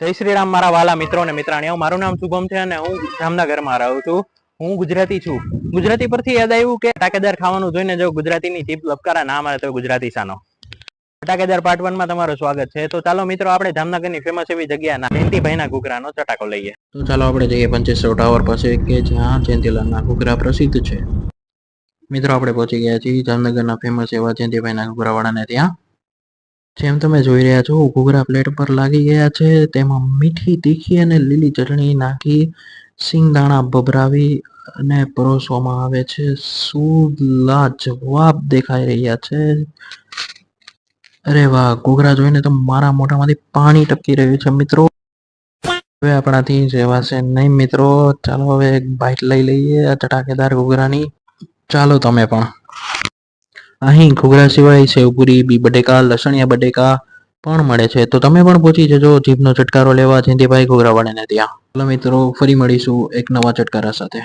જય શ્રી રામ મારા વાલા મિત્રો અને મિત્રાણીઓ. મારું નામ શુભમ છે અને હું જામનગરમાં રહું છું. હું ગુજરાતી છું. ગુજરાતી પરથી યાદ આવ્યું કે ટાકેદાર ખાવાનું જોઈને જો ગુજરાતીની જીભ લપકારા ના મારે તો ગુજરાતી સાનો. ટાકેદાર પાર્ટ 1 માં તમારું સ્વાગત છે. તો ચાલો મિત્રો, આપણે જામનગરની ફેમસ એવી જગ્યા જયંતિભાઈના ઘૂઘરાનો ચટાકો લઈએ. તો ચાલો આપણે જઈએ પંચેશ્વર ટાવર પાસે કે જ્યાં જયંતિલાલના ઘૂઘરા પ્રસિદ્ધ છે. મિત્રો, આપણે પહોંચી ગયા છીએ જામનગરના ફેમસ એવા જયંતિભાઈના ઘૂઘરાવાળાને ત્યાં. જેમ તમે જોઈ રહ્યા છો, ઘૂઘરા પ્લેટ પર લાગી ગયા છે. તેમાં મીઠી, તીખી અને લીલી ચટણી નાખી સિંગદાણા ભભરાવી અને પરોસવામાં આવે છે. શું લાજવાબ દેખાઈ રહ્યા છે. અરે વાહ, ઘૂઘરા જોઈને તો મારા મોઢામાંથી પાણી ટપકી રહ્યું છે મિત્રો. હવે આપણાથી રહેવાશે નહીં મિત્રો. ચાલો હવે એક બાઈટ લઈ લઈએ આ ચટાકેદાર ઘૂઘરાની. ચાલો તમે પણ. અહીં ઘૂઘરા સિવાય સેવપુરી, બી બટેકા, લસણિયા બટેકા પણ મળે છે. તો તમે પણ પહોંચી જજો જીભનો ચટકારો લેવા જયંતિભાઈ ઘૂઘરાવાળાને ત્યાં. ચાલો મિત્રો, ફરી મળીશું એક નવા ચટકારા સાથે.